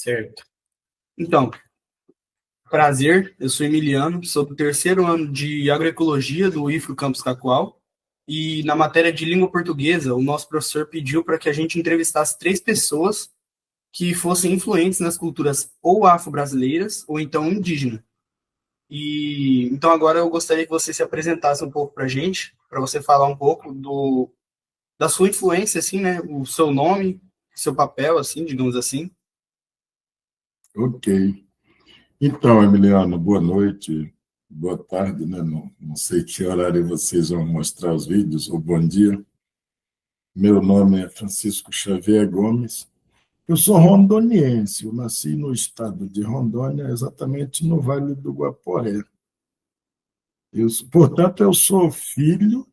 Certo. Então, prazer, eu sou Emiliano, sou do terceiro ano de agroecologia do IFRO Campus Cacoal, e na matéria de língua portuguesa, o nosso professor pediu para que a gente entrevistasse três pessoas que fossem influentes nas culturas ou afro-brasileiras ou então indígena. E então agora eu gostaria que você se apresentasse um pouco para a gente, para você falar um pouco da sua influência, assim, né? O seu nome, seu papel, assim, digamos assim. Ok. Então, Emiliano, boa noite, boa tarde, né? Não sei que horário vocês vão mostrar os vídeos, ou bom dia. Meu nome é Francisco Xavier Gomes. Eu sou rondoniense, eu nasci no estado de Rondônia, exatamente no Vale do Guaporé. Portanto, eu sou filho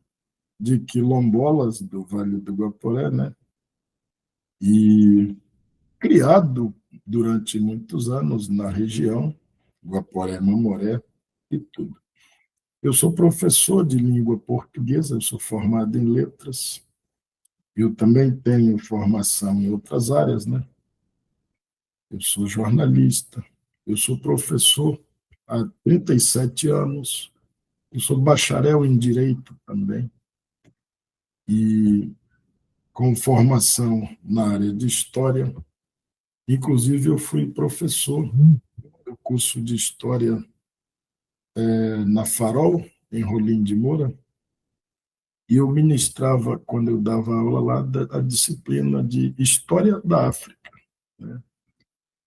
de quilombolas do Vale do Guaporé, né? E criado durante muitos anos na região, Guaporé, Mamoré e tudo. Eu sou professor de língua portuguesa, eu sou formado em letras. Eu também tenho formação em outras áreas, né? Eu sou jornalista, eu sou professor há 37 anos, eu sou bacharel em direito também e com formação na área de história. Inclusive, eu fui professor do curso de história na Farol, em Rolim de Moura, e eu ministrava, quando eu dava aula lá, a disciplina de História da África, né?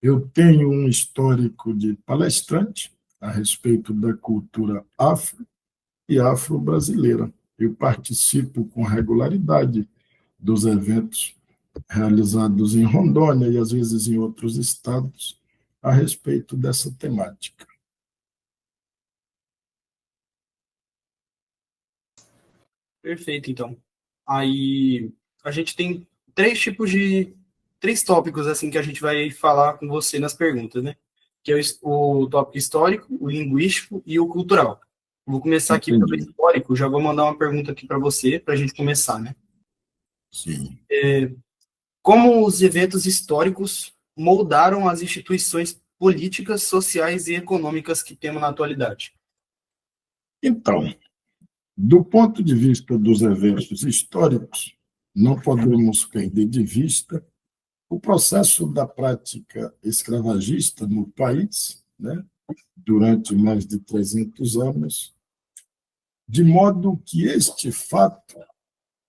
Eu tenho um histórico de palestrante a respeito da cultura afro e afro-brasileira. Eu participo com regularidade dos eventos realizados em Rondônia e às vezes em outros estados a respeito dessa temática. Perfeito, então. Aí a gente tem três tópicos assim que a gente vai falar com você nas perguntas, né? Que é o tópico histórico, o linguístico e o cultural. Vou começar aqui pelo Entendi. histórico, já vou mandar uma pergunta aqui para você, para a gente começar, né? Sim. Como os eventos históricos moldaram as instituições políticas, sociais e econômicas que temos na atualidade? Então, do ponto de vista dos eventos históricos, não podemos perder de vista o processo da prática escravagista no país, né, durante mais de 300 anos, de modo que este fato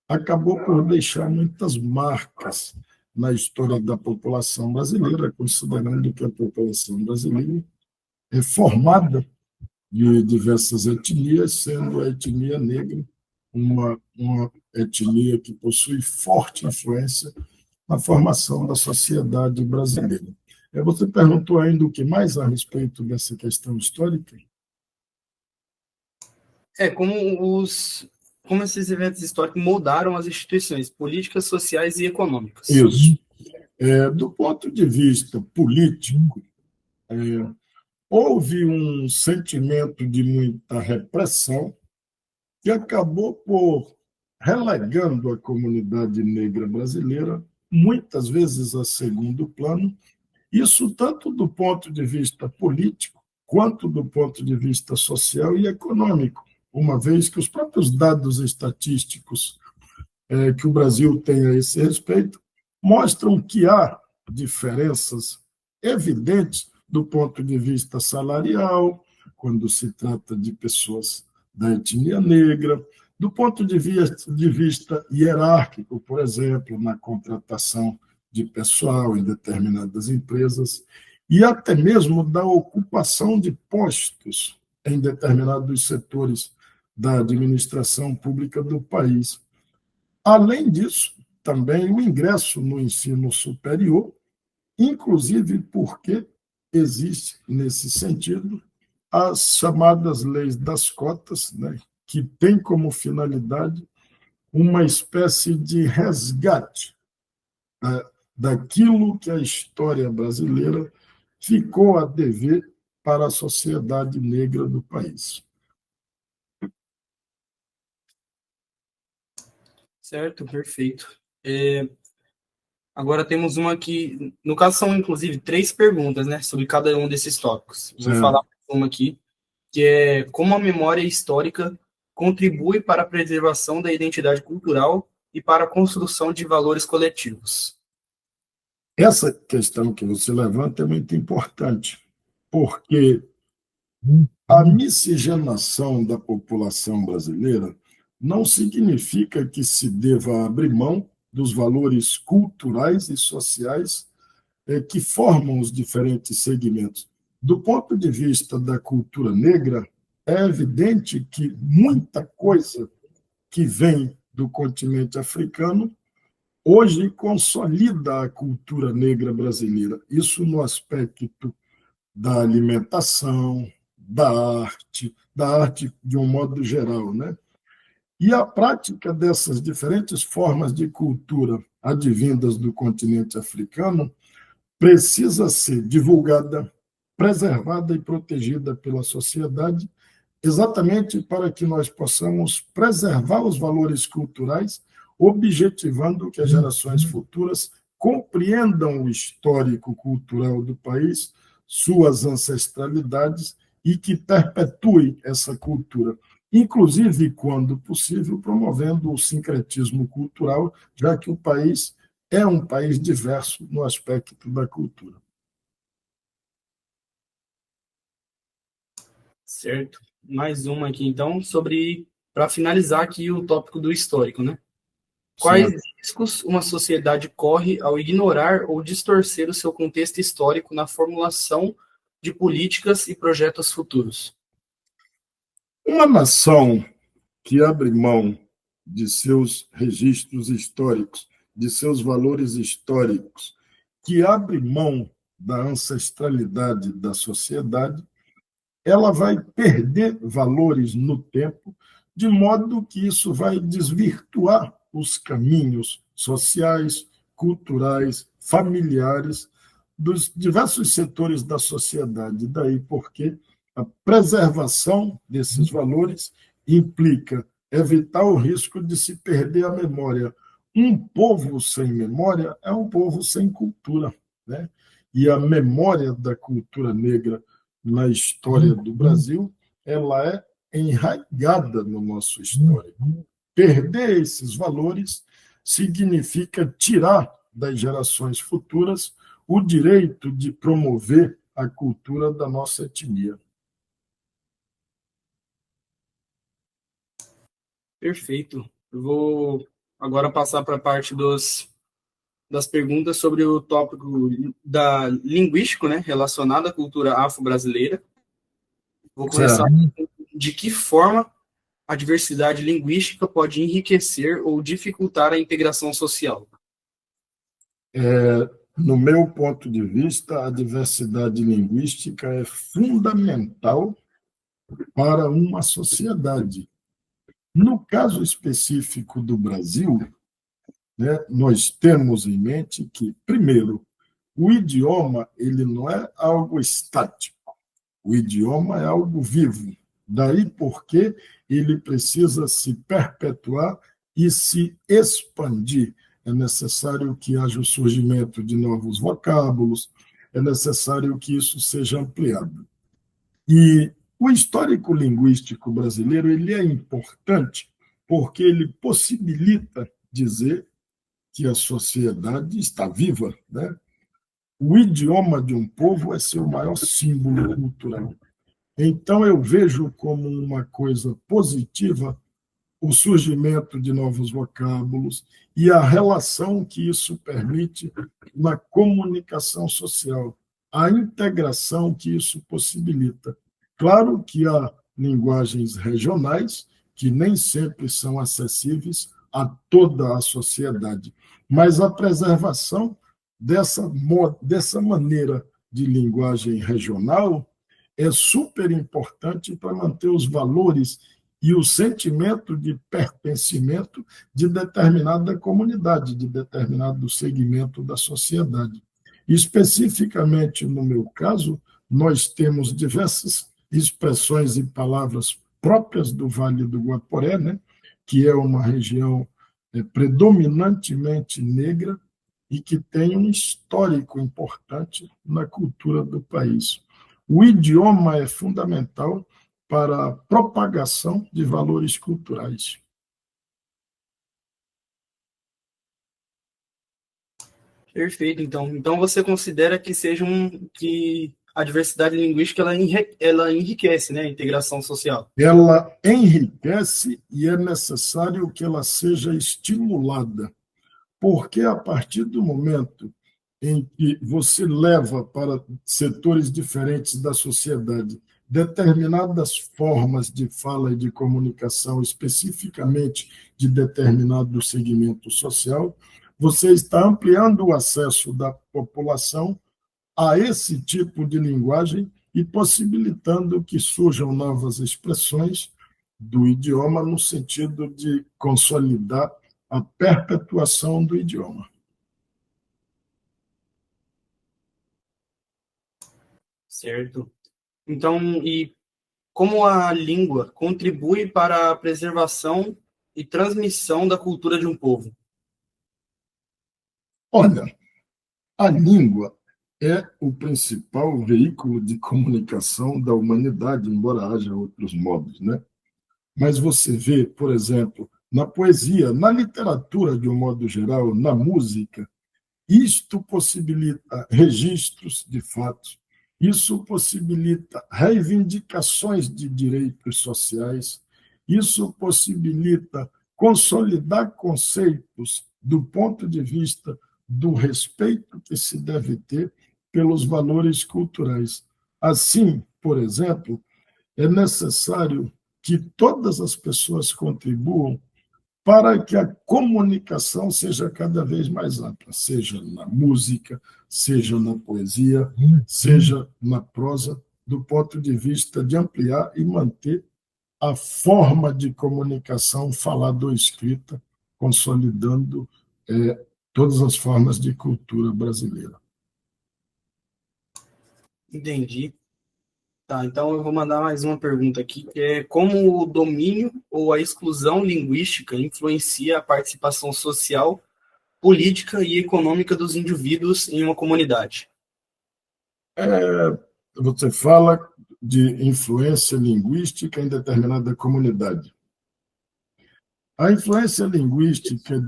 acabou por deixar muitas marcas na história da população brasileira, considerando que a população brasileira é formada de diversas etnias, sendo a etnia negra uma etnia que possui forte influência na formação da sociedade brasileira. Você perguntou ainda o que mais a respeito dessa questão histórica? É, como esses eventos históricos moldaram as instituições políticas, sociais e econômicas. Isso. Do ponto de vista político, é, houve um sentimento de muita repressão que acabou por relegando a comunidade negra brasileira, muitas vezes a segundo plano, isso tanto do ponto de vista político, quanto do ponto de vista social e econômico, uma vez que os próprios dados estatísticos que o Brasil tem a esse respeito mostram que há diferenças evidentes do ponto de vista salarial, quando se trata de pessoas da etnia negra, do ponto de vista hierárquico, por exemplo, na contratação de pessoal em determinadas empresas, e até mesmo da ocupação de postos em determinados setores da administração pública do país. Além disso, também o ingresso no ensino superior, inclusive porque existe, nesse sentido, as chamadas leis das cotas, né, que tem como finalidade uma espécie de resgate, né, daquilo que a história brasileira ficou a dever para a sociedade negra do país. Certo, perfeito. Agora temos uma que, no caso, são inclusive três perguntas, né, sobre cada um desses tópicos. Vou falar Certo. uma aqui, que é como a memória histórica contribui para a preservação da identidade cultural e para a construção de valores coletivos. Essa questão que você levanta é muito importante, porque a miscigenação da população brasileira não significa que se deva abrir mão dos valores culturais e sociais que formam os diferentes segmentos. Do ponto de vista da cultura negra, é evidente que muita coisa que vem do continente africano hoje consolida a cultura negra brasileira. Isso no aspecto da alimentação, da arte de um modo geral, né? E a prática dessas diferentes formas de cultura advindas do continente africano precisa ser divulgada, preservada e protegida pela sociedade, exatamente para que nós possamos preservar os valores culturais, objetivando que as gerações futuras compreendam o histórico cultural do país, suas ancestralidades e que perpetuem essa cultura, inclusive, quando possível, promovendo o sincretismo cultural, já que o país é um país diverso no aspecto da cultura. Certo? Mais uma aqui, então, sobre, para finalizar aqui o tópico do histórico, né? Quais Certo? riscos uma sociedade corre ao ignorar ou distorcer o seu contexto histórico na formulação de políticas e projetos futuros? Uma nação que abre mão de seus registros históricos, de seus valores históricos, que abre mão da ancestralidade da sociedade, ela vai perder valores no tempo, de modo que isso vai desvirtuar os caminhos sociais, culturais, familiares dos diversos setores da sociedade. Daí porque a preservação desses valores implica evitar o risco de se perder a memória. Um povo sem memória é um povo sem cultura, né? E a memória da cultura negra na história do Brasil, ela é enraizada no nosso histórico. Perder esses valores significa tirar das gerações futuras o direito de promover a cultura da nossa etnia. Perfeito. Eu vou agora passar para a parte das perguntas sobre o tópico da linguístico, né, relacionado à cultura afro-brasileira. Vou começar Certo. de que forma a diversidade linguística pode enriquecer ou dificultar a integração social. No meu ponto de vista, a diversidade linguística é fundamental para uma sociedade. No caso específico do Brasil, né, nós temos em mente que, primeiro, o idioma ele não é algo estático, o idioma é algo vivo. Daí porque ele precisa se perpetuar e se expandir. É necessário que haja o surgimento de novos vocábulos, é necessário que isso seja ampliado. E o histórico linguístico brasileiro ele é importante porque ele possibilita dizer que a sociedade está viva, né? O idioma de um povo é seu maior símbolo cultural. Então, eu vejo como uma coisa positiva o surgimento de novos vocábulos e a relação que isso permite na comunicação social, a integração que isso possibilita. Claro que há linguagens regionais que nem sempre são acessíveis a toda a sociedade, mas a preservação dessa maneira de linguagem regional é super importante para manter os valores e o sentimento de pertencimento de determinada comunidade, de determinado segmento da sociedade. Especificamente no meu caso, nós temos diversas expressões e palavras próprias do Vale do Guaporé, né, que é uma região predominantemente negra, e que tem um histórico importante na cultura do país. O idioma é fundamental para a propagação de valores culturais. Perfeito, então. Então você considera que que a diversidade linguística ela enriquece, né, a integração social? Ela enriquece e é necessário que ela seja estimulada, porque a partir do momento em que você leva para setores diferentes da sociedade determinadas formas de fala e de comunicação, especificamente de determinado segmento social, você está ampliando o acesso da população a esse tipo de linguagem e possibilitando que surjam novas expressões do idioma no sentido de consolidar a perpetuação do idioma. Certo. Então, e como a língua contribui para a preservação e transmissão da cultura de um povo? Olha, a língua é o principal veículo de comunicação da humanidade, embora haja outros modos, né? Mas você vê, por exemplo, na poesia, na literatura de um modo geral, na música, isto possibilita registros de fatos, isso possibilita reivindicações de direitos sociais, isso possibilita consolidar conceitos do ponto de vista do respeito que se deve ter pelos valores culturais. Assim, por exemplo, é necessário que todas as pessoas contribuam para que a comunicação seja cada vez mais ampla, seja na música, seja na poesia, seja na prosa, do ponto de vista de ampliar e manter a forma de comunicação falada ou escrita, consolidando todas as formas de cultura brasileira. Entendi. Tá, então eu vou mandar mais uma pergunta aqui, que é como o domínio ou a exclusão linguística influencia a participação social, política e econômica dos indivíduos em uma comunidade? Você fala de influência linguística em determinada comunidade. A influência linguística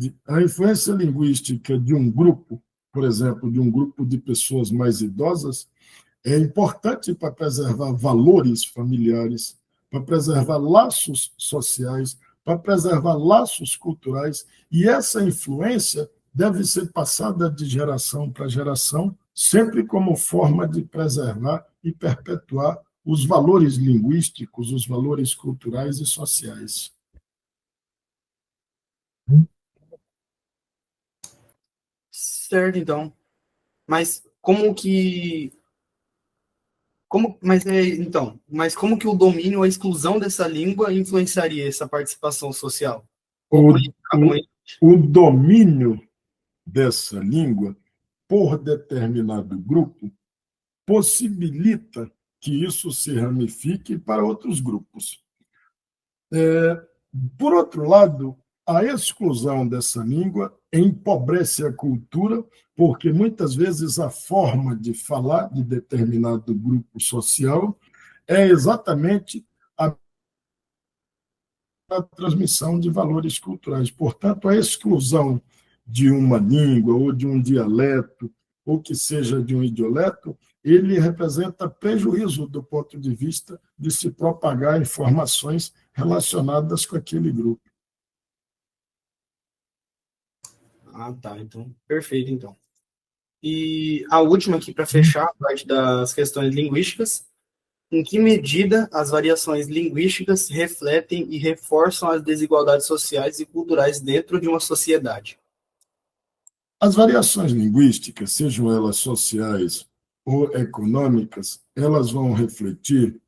de um grupo, por exemplo, de um grupo de pessoas mais idosas, é importante para preservar valores familiares, para preservar laços sociais, para preservar laços culturais, e essa influência deve ser passada de geração para geração, sempre como forma de preservar e perpetuar os valores linguísticos, os valores culturais e sociais. Certo, então. Mas como que mas como que o domínio ou a exclusão dessa língua influenciaria essa participação social ou O, política na o, comunidade? o domínio dessa língua por determinado grupo possibilita que isso se ramifique para outros grupos. Por outro lado, a exclusão dessa língua empobrece a cultura, porque muitas vezes a forma de falar de determinado grupo social é exatamente a transmissão de valores culturais. Portanto, a exclusão de uma língua ou de um dialeto, ou que seja de um idioleto, ele representa prejuízo do ponto de vista de se propagar informações relacionadas com aquele grupo. Ah, tá. Então, perfeito, então. E a última aqui para fechar a parte das questões linguísticas. Em que medida as variações linguísticas refletem e reforçam as desigualdades sociais e culturais dentro de uma sociedade? As variações linguísticas, sejam elas sociais ou econômicas, elas vão refletir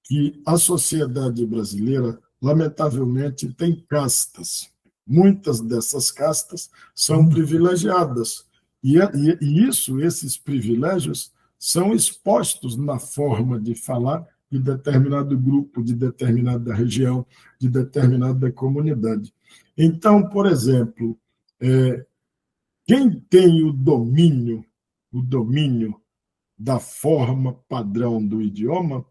que a sociedade brasileira, lamentavelmente, tem castas. Muitas dessas castas são privilegiadas. Esses privilégios são expostos na forma de falar de determinado grupo, de determinada região, de determinada comunidade. Então, por exemplo, quem tem o domínio da forma padrão do idioma,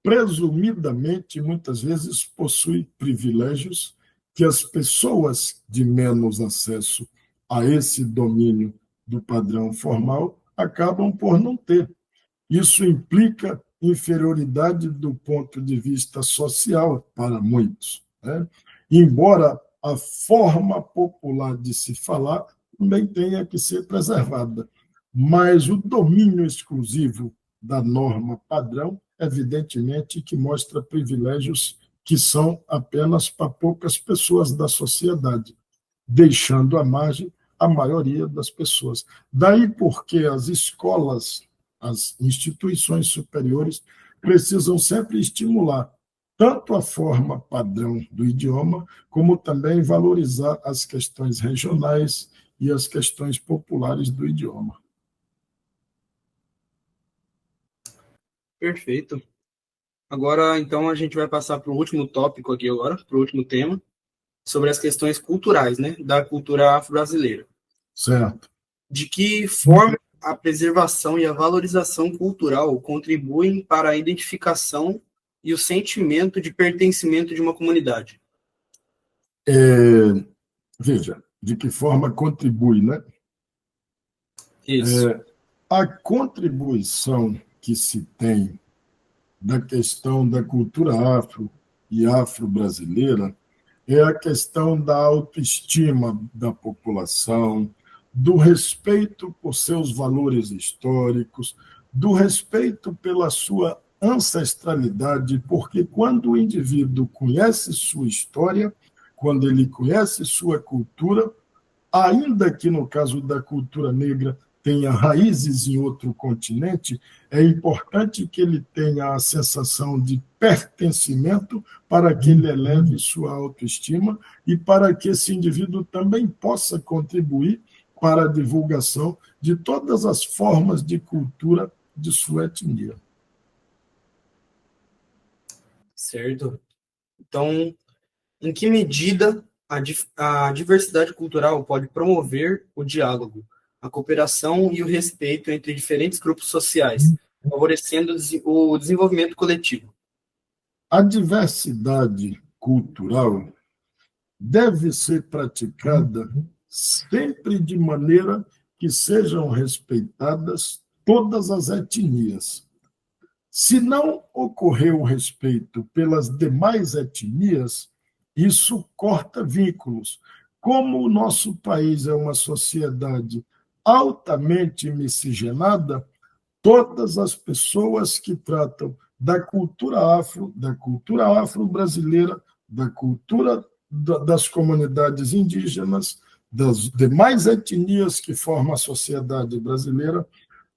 presumidamente, muitas vezes, possui privilégios que as pessoas de menos acesso a esse domínio do padrão formal acabam por não ter. Isso implica inferioridade do ponto de vista social para muitos, né? Embora a forma popular de se falar também tenha que ser preservada, mas o domínio exclusivo da norma padrão, evidentemente, que mostra privilégios que são apenas para poucas pessoas da sociedade, deixando à margem a maioria das pessoas. Daí porque as escolas, as instituições superiores precisam sempre estimular tanto a forma padrão do idioma, como também valorizar as questões regionais e as questões populares do idioma. Perfeito. Agora, então, a gente vai passar para o último tópico aqui agora, para o último tema, sobre as questões culturais, né, da cultura afro-brasileira. Certo. De que forma a preservação e a valorização cultural contribuem para a identificação e o sentimento de pertencimento de uma comunidade? Veja, de que forma contribui, né? Isso. A contribuição que se tem da questão da cultura afro e afro-brasileira é a questão da autoestima da população, do respeito por seus valores históricos, do respeito pela sua ancestralidade, porque quando o indivíduo conhece sua história, quando ele conhece sua cultura, ainda que no caso da cultura negra tenha raízes em outro continente, é importante que ele tenha a sensação de pertencimento para que ele eleve sua autoestima e para que esse indivíduo também possa contribuir para a divulgação de todas as formas de cultura de sua etnia. Certo. Então, em que medida a diversidade cultural pode promover o diálogo, a cooperação e o respeito entre diferentes grupos sociais, favorecendo o desenvolvimento coletivo? A diversidade cultural deve ser praticada sempre de maneira que sejam respeitadas todas as etnias. Se não ocorrer o respeito pelas demais etnias, isso corta vínculos. Como o nosso país é uma sociedade altamente miscigenada, todas as pessoas que tratam da cultura afro-brasileira, da cultura das comunidades indígenas, das demais etnias que formam a sociedade brasileira,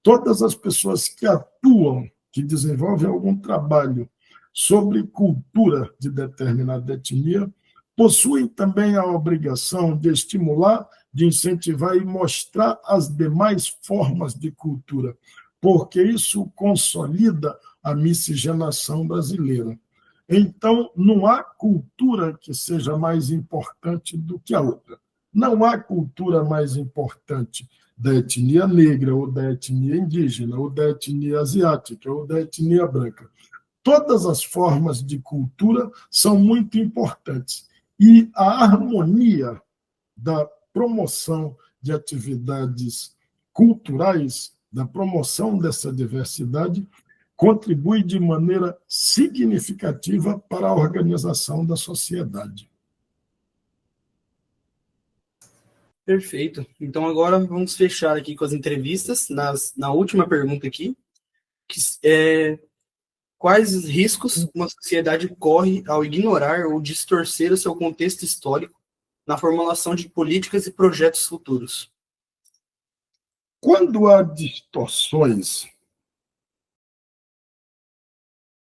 todas as pessoas que atuam, que desenvolvem algum trabalho sobre cultura de determinada etnia, possuem também a obrigação de estimular, de incentivar e mostrar as demais formas de cultura, porque isso consolida a miscigenação brasileira. Então, não há cultura que seja mais importante do que a outra. Não há cultura mais importante da etnia negra, ou da etnia indígena, ou da etnia asiática, ou da etnia branca. Todas as formas de cultura são muito importantes. E a harmonia da promoção de atividades culturais, da promoção dessa diversidade, contribui de maneira significativa para a organização da sociedade. Perfeito. Então agora vamos fechar aqui com as entrevistas. Na última pergunta aqui, que é quais os riscos uma sociedade corre ao ignorar ou distorcer o seu contexto histórico na formulação de políticas e projetos futuros? Quando há distorções